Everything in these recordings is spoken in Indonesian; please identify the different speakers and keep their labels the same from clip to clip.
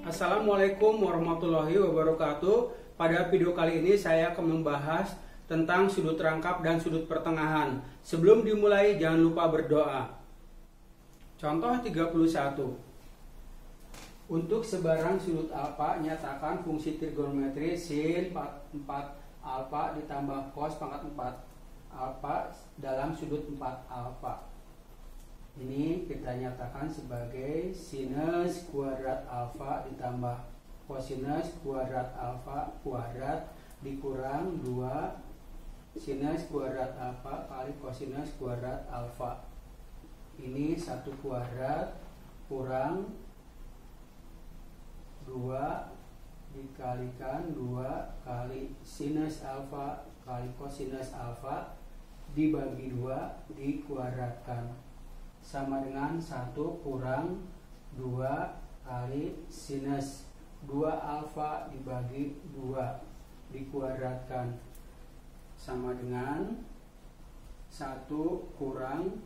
Speaker 1: Assalamualaikum warahmatullahi wabarakatuh. Pada video kali ini saya akan membahas tentang sudut rangkap dan sudut pertengahan. Sebelum dimulai jangan lupa berdoa. Contoh 31. Untuk sebarang sudut alfa nyatakan fungsi trigonometri sin 4 alfa ditambah cos pangkat 4 alfa dalam sudut 4 alfa. Ini kita nyatakan sebagai sinus kuadrat alfa ditambah kosinus kuadrat alfa kuadrat dikurang 2 sinus kuadrat alfa kali kosinus kuadrat alfa. Ini 1 kuadrat kurang 2 dikalikan 2 kali sinus alfa kali kosinus alfa dibagi 2 dikuadratkan, sama dengan 1 kurang 2 kali sinus 2 alfa dibagi 2 dikuadratkan, sama dengan 1 kurang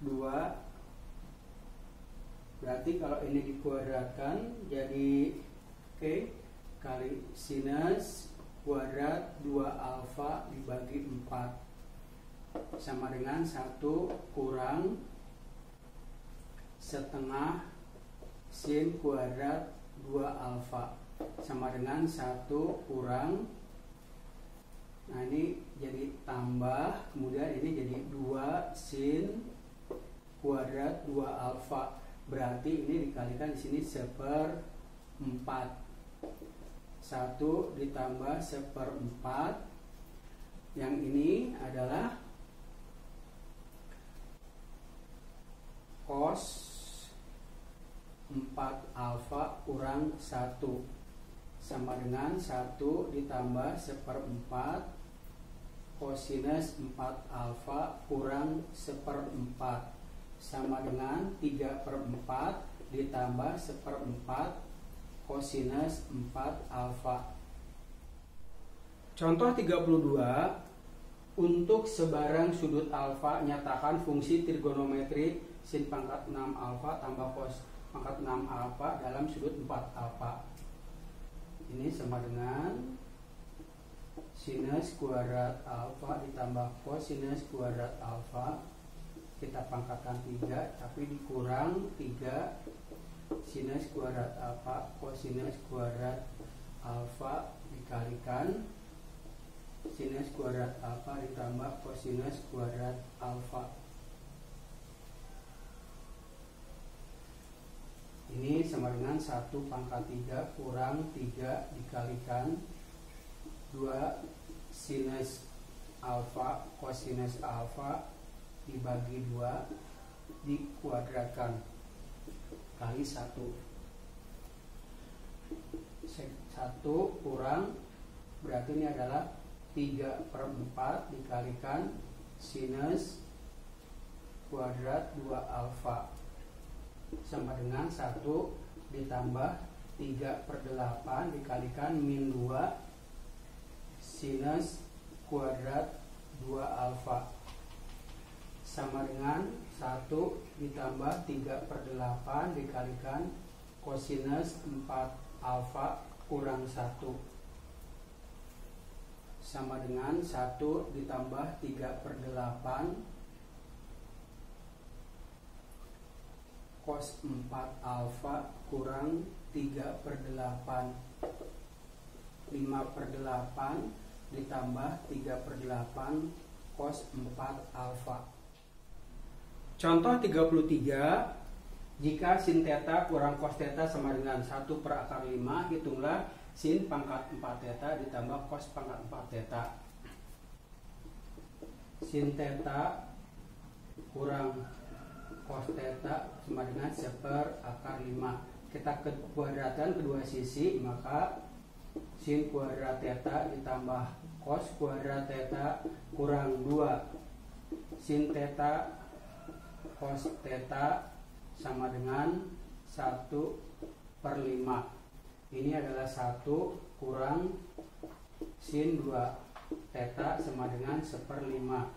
Speaker 1: 2. Berarti kalau ini dikuadratkan jadi kali sinus kuadrat 2 alfa dibagi 4 sama dengan 1 kurang setengah sin kuadrat 2 alfa sama dengan 1 kurang, nah ini jadi tambah, kemudian ini jadi 2 sin kuadrat 2 alfa, berarti ini dikalikan di sini 1/4. 1 ditambah 1/4, yang ini adalah cos 4 alfa kurang 1 sama dengan 1 ditambah 1/4 kosinus 4 alfa kurang 1/4 sama dengan 3/4 ditambah 1/4 kosinus 4 alfa. Contoh 32. Untuk sebarang sudut alfa nyatakan fungsi trigonometri sin pangkat 6 alfa tambah cos pangkat 6 alfa dalam sudut 4 alfa. Ini sama dengan sinus kuadrat alfa ditambah kosinus kuadrat alfa, kita pangkatkan 3 tapi dikurang 3 sinus kuadrat alfa kosinus kuadrat alfa dikalikan sinus kuadrat alfa ditambah kosinus kuadrat alfa. Ini sama dengan 1 pangkat 3 kurang 3 dikalikan 2 sinus alfa kosinus alfa dibagi 2 dikuadratkan kali 1. 1 kurang, berarti ini adalah 3/4 dikalikan sinus kuadrat 2 alfa sama dengan 1 ditambah 3/8 dikalikan min 2 sinus kuadrat 2 alfa sama dengan 1 ditambah 3/8 dikalikan kosinus 4 alfa kurang 1 sama dengan 1 ditambah 3/8 cos 4 alfa kurang 3/8. 5/8 ditambah 3/8 cos 4 alfa. Contoh 33. Jika sin theta kurang cos theta sama dengan 1/5, hitunglah sin pangkat 4 theta ditambah cos pangkat 4 theta. Sin theta kurang cos theta sama dengan 1/5. Kita kuadratkan kedua sisi, maka sin kuadrat theta ditambah cos kuadrat theta kurang 2 sin theta cos theta sama dengan 1/5. Ini adalah 1 kurang sin 2 theta sama dengan 1/5.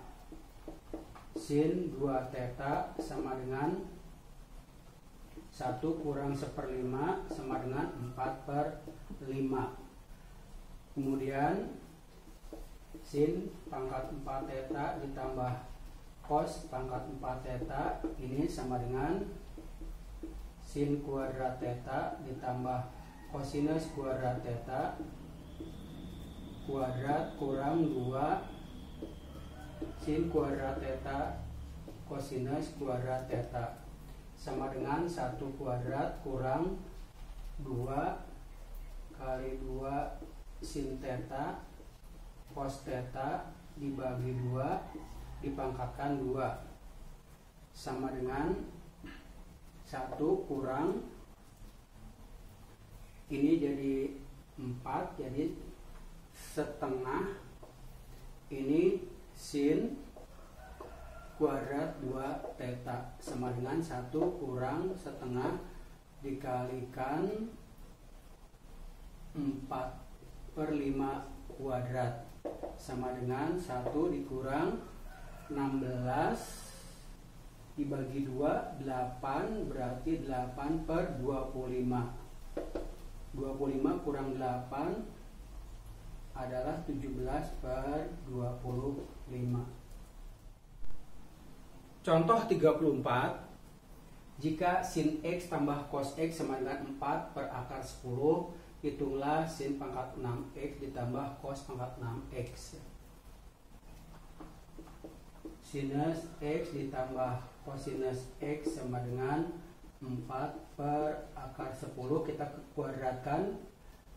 Speaker 1: Sin 2 theta sama dengan 1 kurang 1/5 sama dengan 4/5. Kemudian sin pangkat 4 theta ditambah cos pangkat 4 theta ini sama dengan sin kuadrat theta ditambah cosinus kuadrat theta kuadrat kurang 2 sin kuadrat theta cosinus kuadrat theta sama dengan 1 kuadrat kurang 2 kali 2 sin theta cos theta dibagi 2 dipangkatkan 2 sama dengan 1 kurang ini jadi 4, jadi setengah ini sin kuadrat 2 theta sama dengan 1 kurang setengah dikalikan 4/5 kuadrat sama dengan 1 dikurang 16 dibagi 2 8 berarti 8/25. 25 kurang 8 adalah 17/25. Contoh 34. Jika sin X tambah cos X sama dengan 4/10, hitunglah sin pangkat 6X ditambah cos pangkat 6X. Sinus X ditambah cosinus X sama dengan 4/10. Kita kuadratkan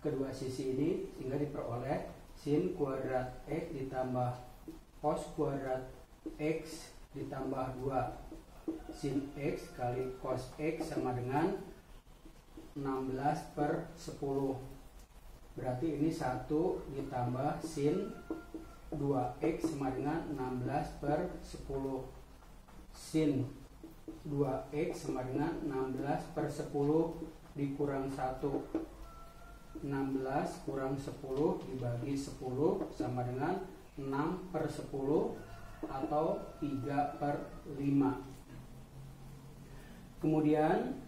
Speaker 1: kedua sisi ini sehingga diperoleh sin kuadrat X ditambah cos kuadrat X ditambah 2 sin X kali cos X sama dengan 16/10. Berarti ini 1 ditambah sin 2X sama dengan 16/10. Sin 2X sama dengan 16/10 dikurang 1. 16 kurang 10 dibagi 10 sama dengan 6/10 atau 3/5. Kemudian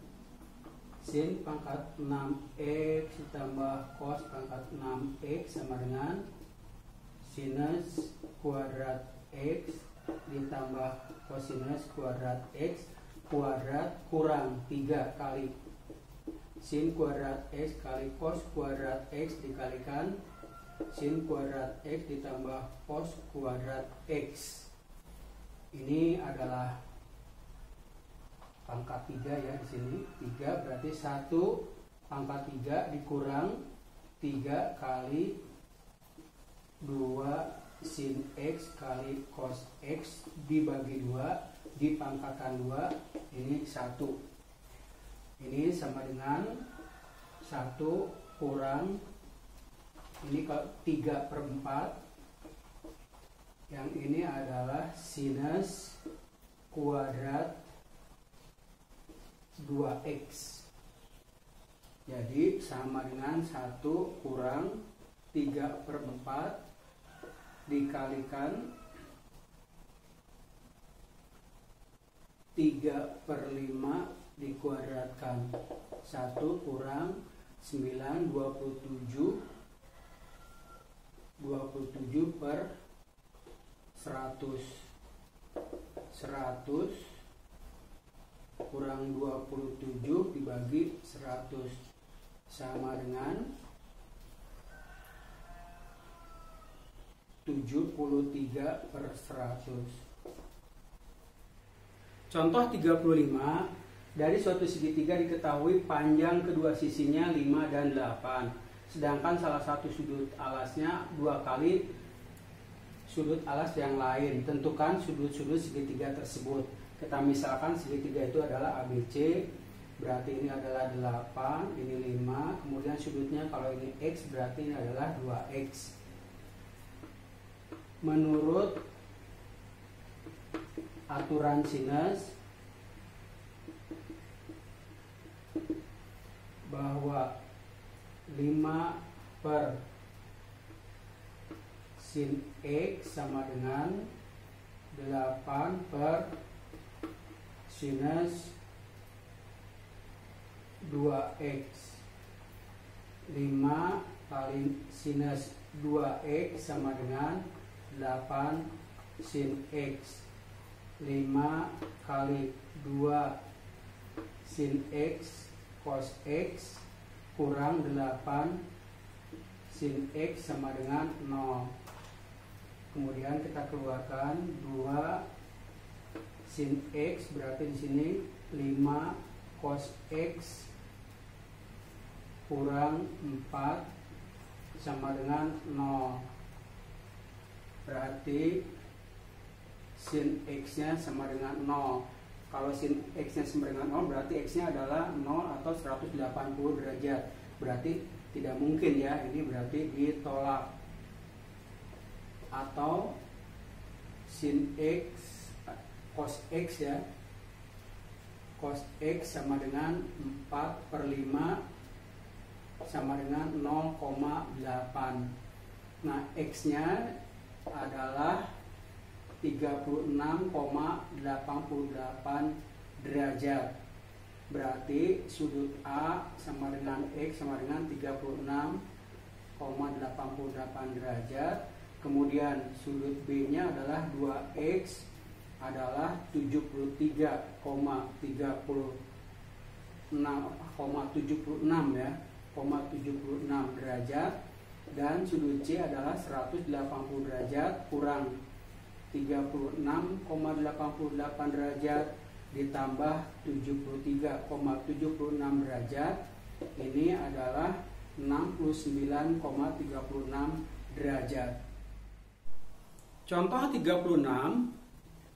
Speaker 1: sin pangkat 6X ditambah cos pangkat 6X sama dengan sinus kuadrat X ditambah cosinus kuadrat X kuadrat kurang 3 kali sin kuadrat X kali cos kuadrat X dikalikan sin kuadrat X ditambah cos kuadrat X. Ini adalah pangkat 3 ya di sini. 3 berarti 1 pangkat 3 dikurang 3 kali 2 sin X kali cos X dibagi 2 dipangkatkan 2, ini 1. Ini sama dengan 1 kurang ini 3/4. Yang ini adalah sinus kuadrat 2X. Jadi sama dengan 1 kurang 3/4 dikalikan 3/5 dikuadratkan 1 kurang 9 27 per 100 kurang 27 dibagi 100 sama dengan 73/100. Contoh 35. Dari suatu segitiga diketahui panjang kedua sisinya 5 dan 8. Sedangkan salah satu sudut alasnya 2 kali sudut alas yang lain. Tentukan sudut-sudut segitiga tersebut. Kita misalkan segitiga itu adalah ABC. Berarti ini adalah 8, ini 5. Kemudian sudutnya kalau ini X berarti ini adalah 2X. Menurut aturan sinus bahwa 5 per sin X sama dengan 8 per sinus 2x. 5 kali sinus 2x sama dengan 8 sin x. 5 kali 2 sin x cos x kurang 8 sin x sama dengan 0. Kemudian kita keluarkan 2 sin x, berarti di sini 5 cos x kurang 4 sama dengan 0. Berarti sin x-nya sama dengan 0. Kalau sin x-nya sama dengan 0, berarti x-nya adalah 0 atau 180 derajat. Berarti tidak mungkin ya, ini berarti ditolak. Atau sin x cos x ya, cos x sama dengan 4/5 sama dengan 0,8. Nah, x-nya adalah 36,88 derajat. Berarti sudut A sama dengan X sama dengan 36,88 derajat. Kemudian sudut B-nya adalah 2X adalah 73,76 ya, 76 derajat, dan sudut C adalah 180 derajat kurang 36,88 derajat ditambah 73,76 derajat, ini adalah 69,36 derajat. Contoh 36,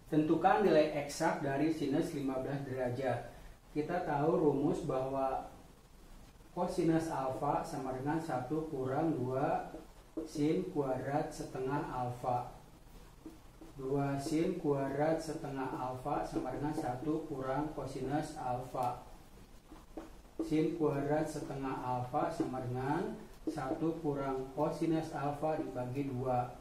Speaker 1: tentukan nilai eksak dari sinus 15 derajat. Kita tahu rumus bahwa kosinus alfa sama dengan 1 kurang 2 sin kuadrat setengah alfa. 2 sin kuadrat setengah alfa sama dengan 1 kurang kosinus alfa. Sin kuadrat setengah alfa sama dengan 1 kurang kosinus alfa dibagi 2.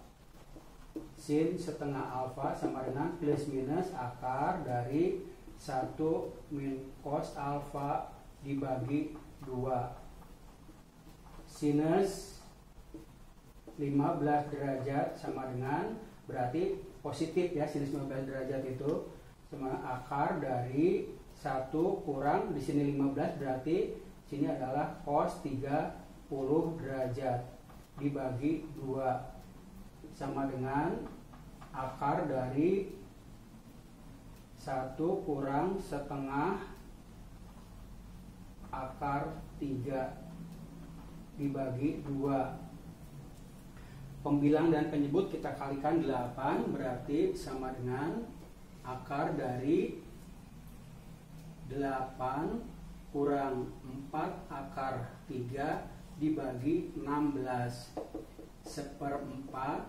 Speaker 1: Sin setengah alfa sama dengan plus minus akar dari 1 min cos alfa dibagi 2. Sinus 15 derajat sama dengan, berarti positif ya, sinus 15 derajat itu sama akar dari 1 kurang, di sini 15 berarti sini adalah cos 30 derajat dibagi 2 sama dengan akar dari 1 kurang setengah akar 3 dibagi 2. Pembilang dan penyebut kita kalikan 8, berarti sama dengan akar dari 8 kurang 4 akar 3 dibagi 16. 1/4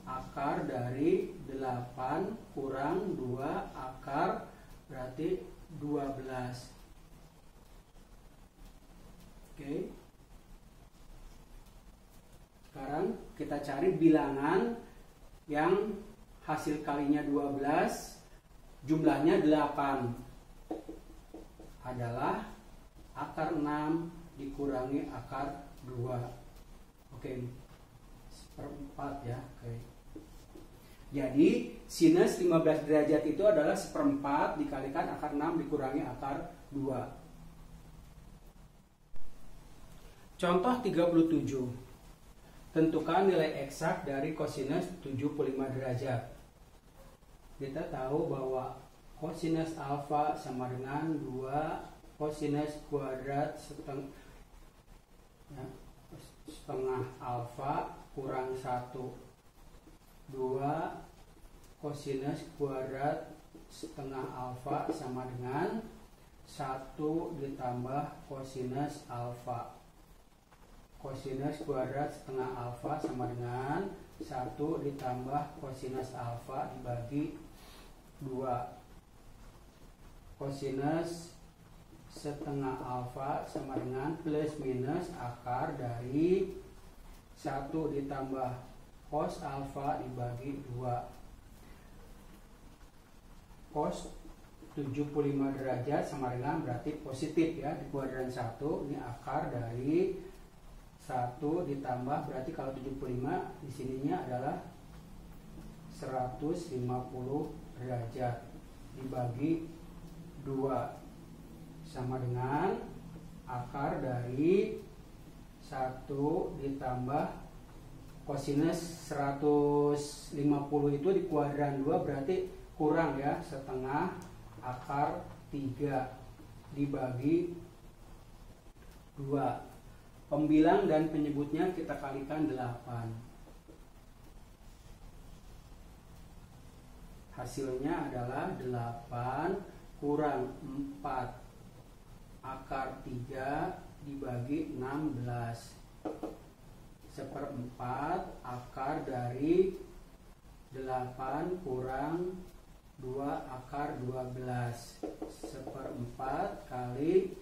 Speaker 1: akar dari 8 kurang 2 akar berarti 12. Oke. Sekarang kita cari bilangan yang hasil kalinya 12, jumlahnya 8. Adalah akar 6 dikurangi akar 2. Oke. 1/4 ya. Oke. Jadi sinus 15 derajat itu adalah 1/4 dikalikan akar 6 dikurangi akar 2. Contoh 37. Tentukan nilai eksak dari kosinus 75 derajat. Kita tahu bahwa kosinus alfa sama dengan 2 kosinus kuadrat setengah alfa kurang 1. 2 kosinus kuadrat setengah alfa sama dengan 1 ditambah kosinus alfa. Kosinus kuadrat setengah alfa sama dengan 1 ditambah kosinus alfa dibagi 2. Kosinus setengah alfa sama dengan plus minus akar dari 1 ditambah cos alfa dibagi 2. Cos 75 derajat sama dengan berarti positif ya. Di kuadran 1 ini akar dari 1 ditambah, berarti kalau 75 di sininya adalah 150 derajat dibagi 2 sama dengan akar dari 1 ditambah kosinus 150 itu di kuadran 2 berarti kurang ya, setengah akar 3 dibagi 2. Pembilang dan penyebutnya kita kalikan 8. Hasilnya adalah 8 kurang 4 akar 3 dibagi 16. 1/4 akar dari 8 kurang 2 akar 12. 1/4 kali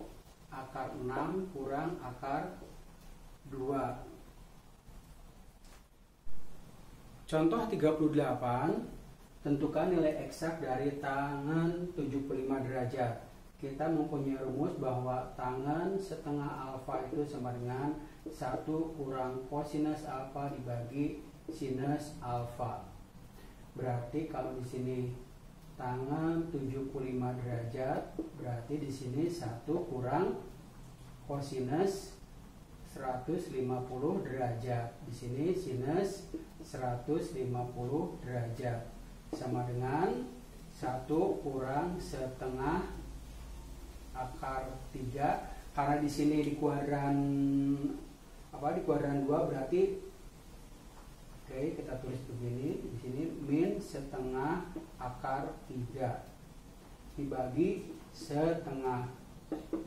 Speaker 1: akar 6 kurang akar 2. Contoh 38, tentukan nilai eksak dari tangen 75 derajat. Kita mempunyai rumus bahwa tangen setengah alfa itu sama dengan 1 kurang kosinus alfa dibagi sinus alfa. Berarti kalau di sini tangen 75 derajat, berarti di sini 1 kurang kosinus 150 derajat. Di sini sinus 150 derajat sama dengan 1 kurang setengah akar 3, karena di sini di kuadran di kuadran 2 berarti kita tulis begini, di sini min setengah akar 3 dibagi setengah,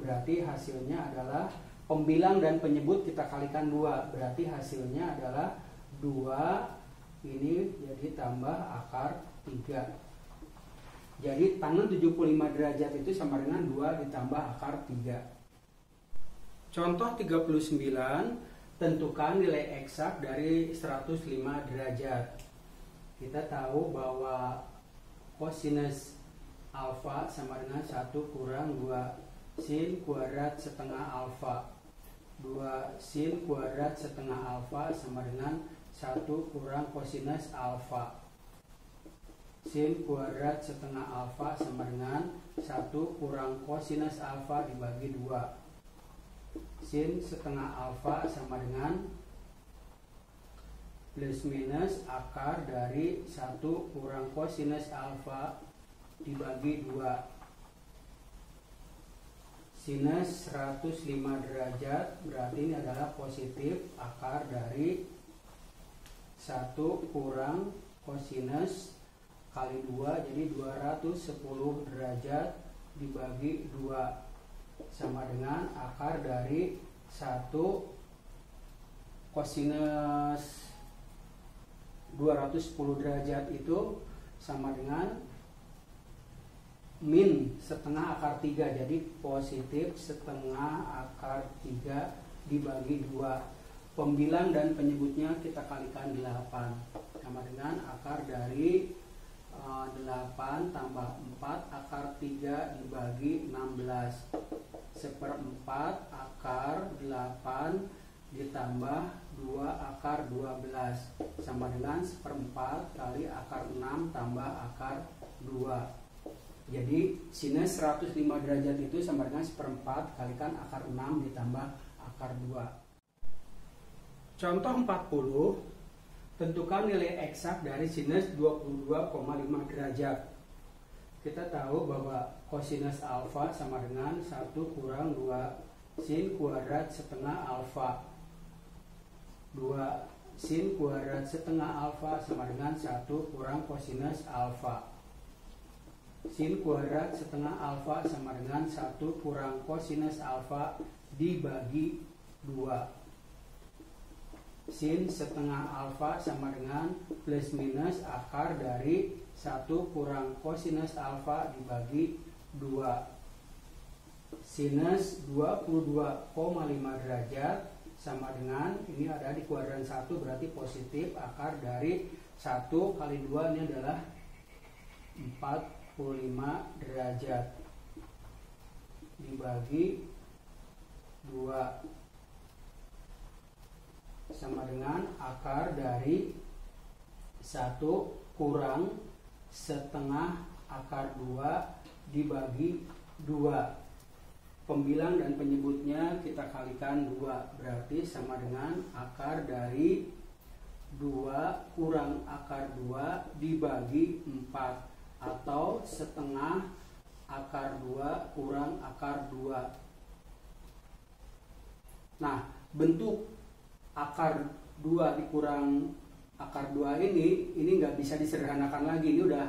Speaker 1: berarti hasilnya adalah pembilang dan penyebut kita kalikan 2, berarti hasilnya adalah 2 ini jadi tambah akar 3. Jadi tangen 75 derajat itu sama dengan 2 ditambah akar 3. Contoh 39, tentukan nilai eksak dari 105 derajat. Kita tahu bahwa kosinus alfa sama dengan 1 kurang 2 sin kuadrat setengah alfa. 2 sin kuadrat setengah alfa sama dengan 1 kurang kosinus alfa. Sin kuadrat setengah alfa sama dengan 1 kurang kosinus alfa dibagi 2. Sin setengah alfa sama dengan plus minus akar dari 1 kurang kosinus alfa dibagi 2. Sinus 105 derajat berarti ini adalah positif akar dari 1 kurang kosinus kali 2, jadi 210 derajat dibagi 2 sama dengan akar dari 1 kosinus 210 derajat itu sama dengan min setengah akar 3, jadi positif setengah akar 3 dibagi 2. Pembilang dan penyebutnya kita kalikan 8 sama dengan akar dari 8 tambah 4 akar 3 dibagi 16. 1/4 akar 8 ditambah 2 akar 12 sama dengan 1/4 kali akar 6 tambah akar 2. Jadi sinus 105 derajat itu sama dengan 1/4 kalikan akar 6 ditambah akar 2. Contoh 40, tentukan nilai eksak dari sinus 22,5 derajat. Kita tahu bahwa kosinus alfa sama dengan 1 kurang 2 sin kuadrat setengah alfa. 2 sin kuadrat setengah alfa sama dengan 1 kurang kosinus alfa. Sin kuadrat setengah alfa sama dengan 1 kurang kosinus alfa dibagi 2. Sin setengah alfa sama dengan plus minus akar dari 1 kurang kosinus alfa dibagi 2. Sinus 22,5 derajat sama dengan, ini ada di kuadran 1 berarti positif, akar dari 1 kali 2 ini adalah 4 derajat dibagi 2 sama dengan akar dari 1 kurang setengah akar 2 dibagi 2. Pembilang dan penyebutnya kita kalikan 2, berarti sama dengan akar dari 2 kurang akar 2 dibagi 4, atau setengah akar 2 kurang akar 2. Nah, bentuk akar 2 dikurang akar 2 ini nggak bisa disederhanakan lagi, ini udah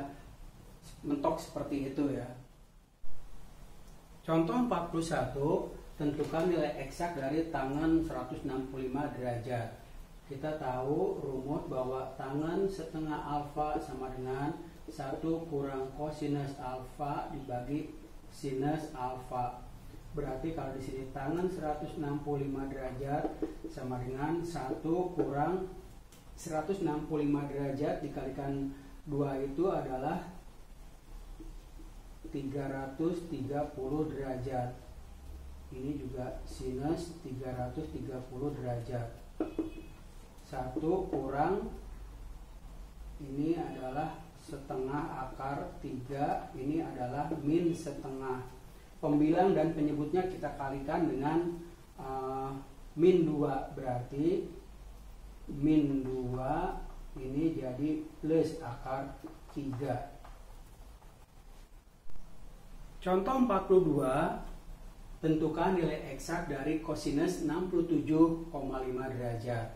Speaker 1: mentok seperti itu ya. Contoh 41, tentukan nilai eksak dari tangan 165 derajat. Kita tahu rumus bahwa tangan setengah alfa sama dengan 1 kurang kosinus alfa dibagi sinus alfa. Berarti kalau di sini tangan 165 derajat sama dengan 1 kurang 165 derajat dikalikan 2 itu adalah 330 derajat. Ini juga sinus 330 derajat. 1 kurang ini adalah setengah akar 3, ini adalah min setengah. Pembilang dan penyebutnya kita kalikan dengan min 2, berarti min 2 ini jadi plus akar 3. Contoh 42, tentukan nilai eksak dari kosinus 67,5 derajat.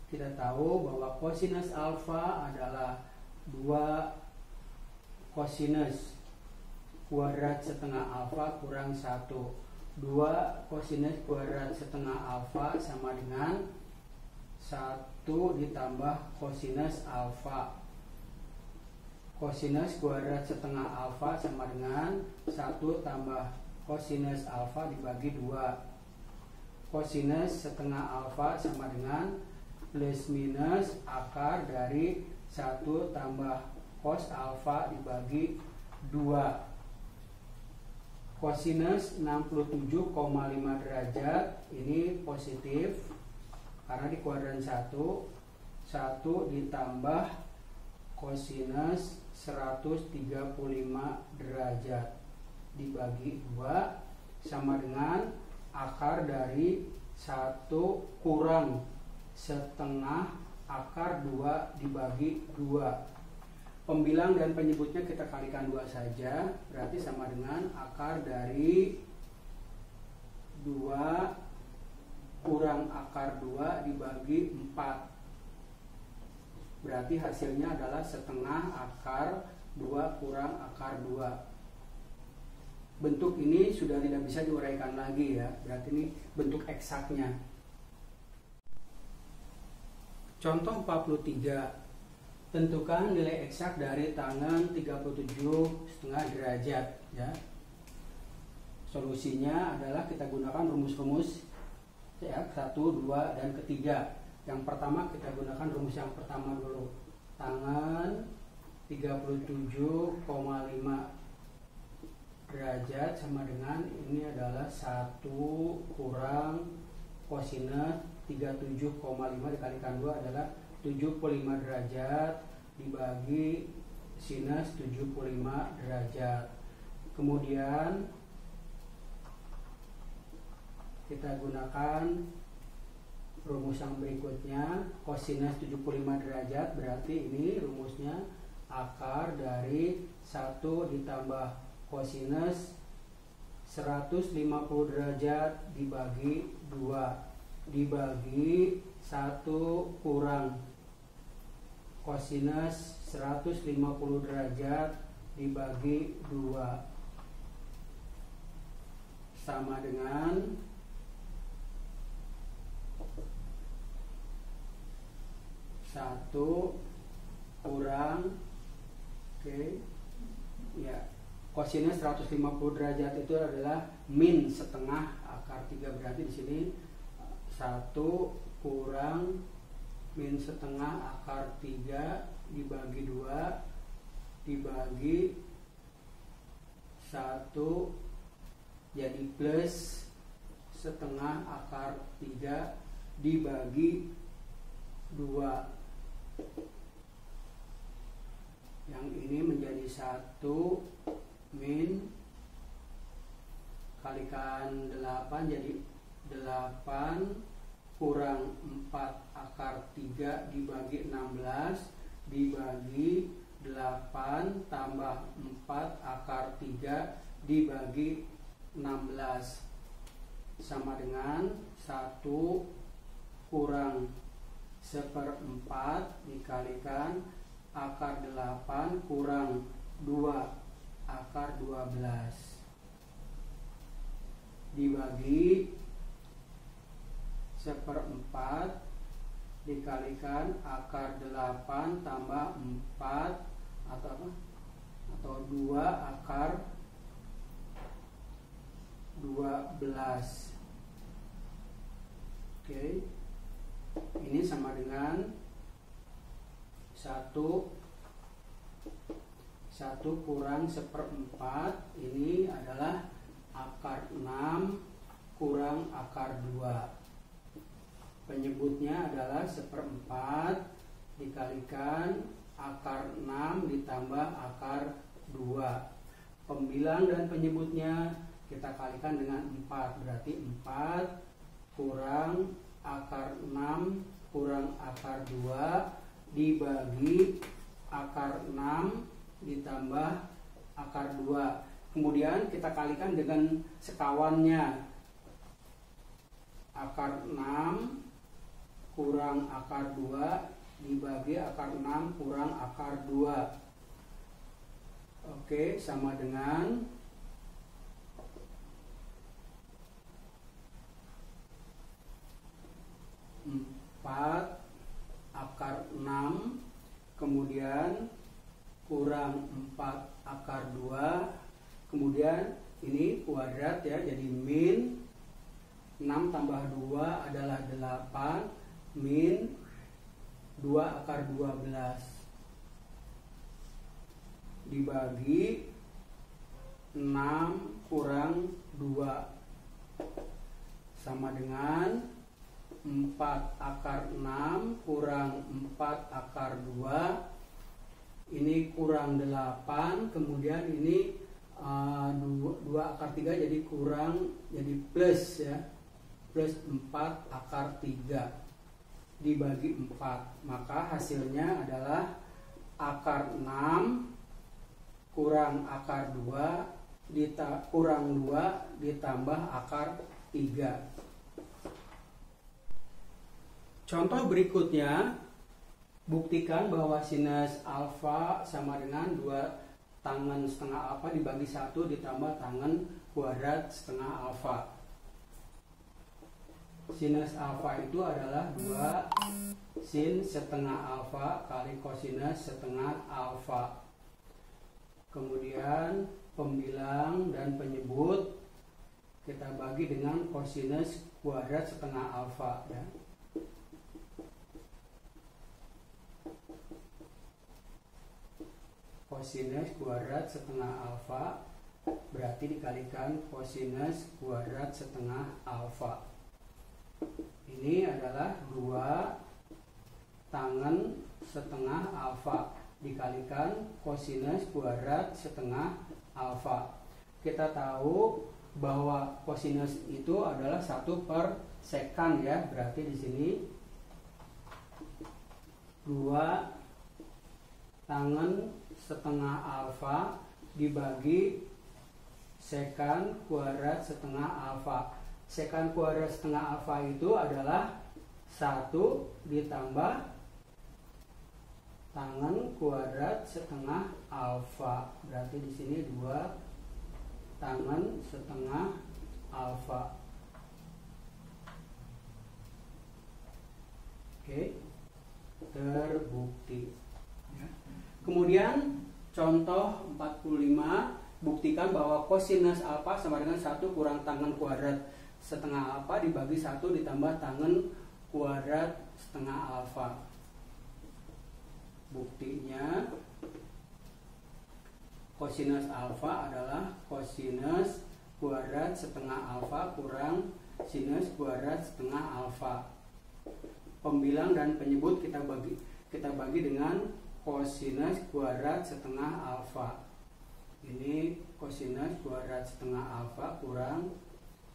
Speaker 1: Kita tahu bahwa kosinus alfa adalah 2 kosinus kuadrat setengah alfa kurang 1. 2 kosinus kuadrat setengah alfa sama dengan 1 ditambah kosinus alfa. Kosinus kuadrat setengah alfa sama dengan 1 tambah kosinus alfa dibagi 2. Kosinus setengah alfa sama dengan plus minus akar dari 1 tambah cos alfa dibagi 2. Kosinus 67,5 derajat ini positif karena di kuadran 1 ditambah kosinus 135 derajat dibagi 2 sama dengan akar dari 1 kurang setengah akar 2 dibagi 2. Pembilang dan penyebutnya kita kalikan 2 saja, berarti sama dengan akar dari 2 kurang akar 2 dibagi 4. Berarti hasilnya adalah setengah akar 2 kurang akar 2. Bentuk ini sudah tidak bisa diuraikan lagi ya, berarti ini bentuk eksaknya. Contoh 43, tentukan nilai eksak dari tangan 37,5 derajat ya. Solusinya adalah kita gunakan rumus-rumus ya, 1, 2, dan ketiga. Yang pertama kita gunakan rumus yang pertama dulu. Tangan 37,5 derajat sama dengan ini adalah 1 kurang kosinus 37,5 dikalikan 2 adalah 75 derajat dibagi sinus 75 derajat. Kemudian kita gunakan rumus yang berikutnya, kosinus 75 derajat berarti ini rumusnya akar dari 1 ditambah kosinus 150 derajat dibagi 2 dibagi 1 kurang kosinus 150 derajat dibagi 2 sama dengan 1 kurang kosinus 150 derajat itu adalah min setengah akar 3, berarti di sini 1 kurang min setengah akar 3 dibagi 2 dibagi 1 jadi plus setengah akar 3 dibagi 2. Yang ini menjadi 1 min kalikan 8 jadi 8 kurang 4 akar 3 dibagi 16 dibagi 8 tambah 4 akar 3 dibagi 16 sama dengan 1 kurang 1/4 dikalikan akar 8 kurang 2 akar 12 dibagi 1/4 dikalikan akar 8 tambah 4 atau 2 akar 12. Oke. Ini sama dengan 1 kurang 1/4, ini adalah akar 6 kurang akar 2. Penyebutnya adalah 1/4 dikalikan akar 6 ditambah akar 2. Pembilang dan penyebutnya kita kalikan dengan 4, berarti 4 kurang akar 6 kurang akar 2 dibagi akar 6 ditambah akar 2. Kemudian kita kalikan dengan sekawannya. Akar 6 kurang akar 2 dibagi akar 6 kurang akar 2. Oke, sama dengan 4 akar 6 kemudian kurang 4 akar 2, kemudian ini kuadrat ya, jadi min 6 tambah 2 adalah 8 min 2 akar 12 dibagi 6 kurang 2 sama dengan 4 akar 6 kurang 4 akar 2, ini kurang 8, kemudian ini 2 akar 3 jadi kurang, jadi plus ya, plus 4 akar 3 dibagi 4, maka hasilnya adalah akar 6 kurang akar 2 kurang 2 ditambah akar 3. Contoh berikutnya, buktikan bahwa sinus alfa sama dengan 2 tangen setengah alfa dibagi 1 ditambah tangen kuadrat setengah alfa. Sinus alfa itu adalah 2 sin setengah alfa kali kosinus setengah alfa. Kemudian pembilang dan penyebut kita bagi dengan kosinus kuadrat setengah alfa ya. Kosinus kuadrat setengah alfa berarti dikalikan kosinus kuadrat setengah alfa. Ini adalah 2 tangen setengah alfa dikalikan kosinus kuadrat setengah alfa. Kita tahu bahwa kosinus itu adalah 1/sekan ya, berarti di sini 2 tangen setengah alfa dibagi sekan kuadrat setengah alfa. Sekan kuadrat setengah alfa itu adalah 1 ditambah tangen kuadrat setengah alfa. Berarti di sini 2 tangen setengah alfa. Oke, terbukti. Kemudian contoh 45, buktikan bahwa kosinus alfa sama dengan 1 kurang tangen kuadrat setengah alfa dibagi 1 ditambah tangen kuadrat setengah alfa. Buktinya Kosinus alfa adalah kosinus kuadrat setengah alfa kurang sinus kuadrat setengah alfa. Pembilang dan penyebut kita bagi dengan kosinus kuadrat setengah alfa. Ini kosinus kuadrat setengah alfa kurang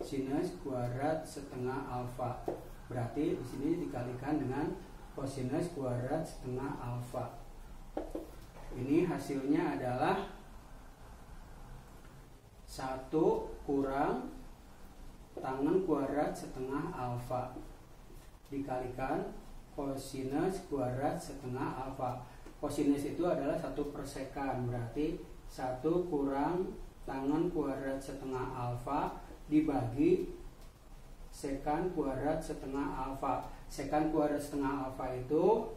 Speaker 1: sinus kuadrat setengah alfa. Berarti di sini dikalikan dengan kosinus kuadrat setengah alfa. Ini hasilnya adalah 1 kurang tangen kuadrat setengah alfa dikalikan kosinus kuadrat setengah alfa. Kosinus itu adalah 1 per sekon, berarti 1 kurang tangen kuadrat setengah alfa dibagi sekon kuadrat setengah alfa. Sekon kuadrat setengah alfa itu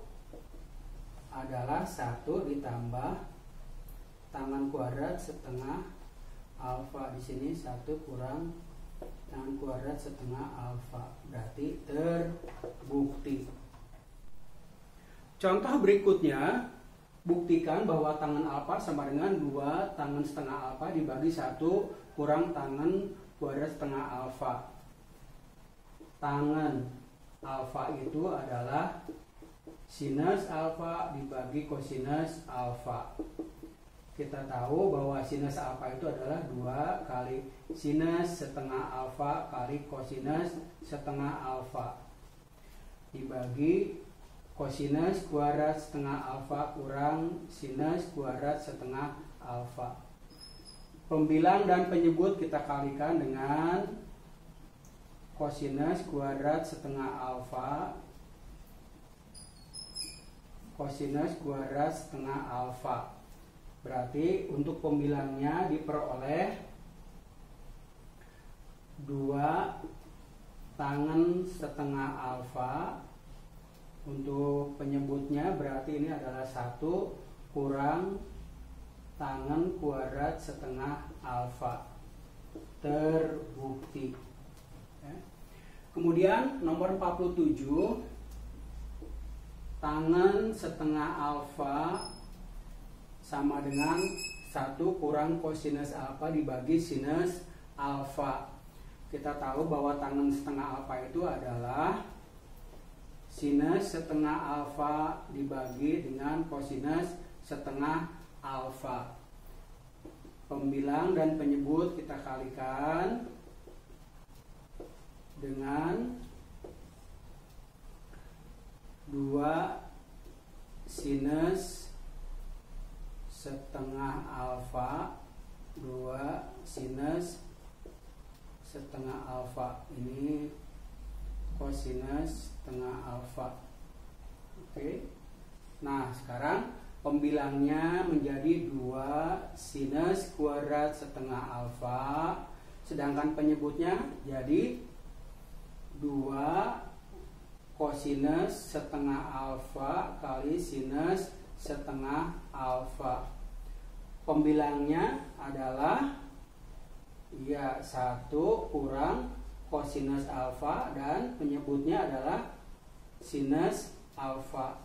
Speaker 1: adalah 1 ditambah tangen kuadrat setengah alfa. Di sini 1 kurang tangen kuadrat setengah alfa, berarti terbukti. Contoh berikutnya, buktikan bahwa tangen alfa sama dengan 2 tangen setengah alfa dibagi 1 kurang tangen kuadrat setengah alfa. Tangen alfa itu adalah sinus alfa dibagi kosinus alfa. Kita tahu bahwa sinus alfa itu adalah 2 kali sinus setengah alfa kali kosinus setengah alfa dibagi kosinus kuadrat setengah alfa kurang sinus kuadrat setengah alfa. Pembilang dan penyebut kita kalikan dengan kosinus kuadrat setengah alfa kosinus kuadrat setengah alfa. Berarti untuk pembilangnya diperoleh 2 tangen setengah alfa. Untuk penyebutnya berarti ini adalah 1 kurang tangen kuadrat setengah alfa. Terbukti. Kemudian nomor 47, tangen setengah alfa sama dengan 1 kurang kosinus alfa dibagi sinus alfa. Kita tahu bahwa tangen setengah alfa itu adalah sinus setengah alfa dibagi dengan kosinus setengah alfa. Pembilang dan penyebut kita kalikan dengan 2 sinus setengah alfa 2 sinus setengah alfa. Ini kosinus setengah alfa. Oke. Nah, sekarang pembilangnya menjadi 2 sinus kuadrat setengah alfa, sedangkan penyebutnya jadi 2 kosinus setengah alfa kali sinus setengah alfa. Pembilangnya adalah 1 kurang kosinus alfa dan penyebutnya adalah sinus alfa.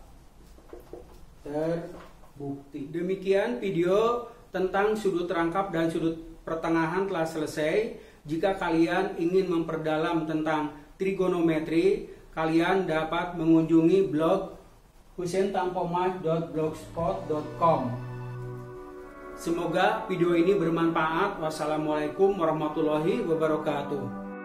Speaker 1: Terbukti. Demikian video tentang sudut rangkap dan sudut pertengahan telah selesai. Jika kalian ingin memperdalam tentang trigonometri, kalian dapat mengunjungi blog husaintanpomas.blogspot.com. Semoga video ini bermanfaat. Wassalamualaikum warahmatullahi wabarakatuh.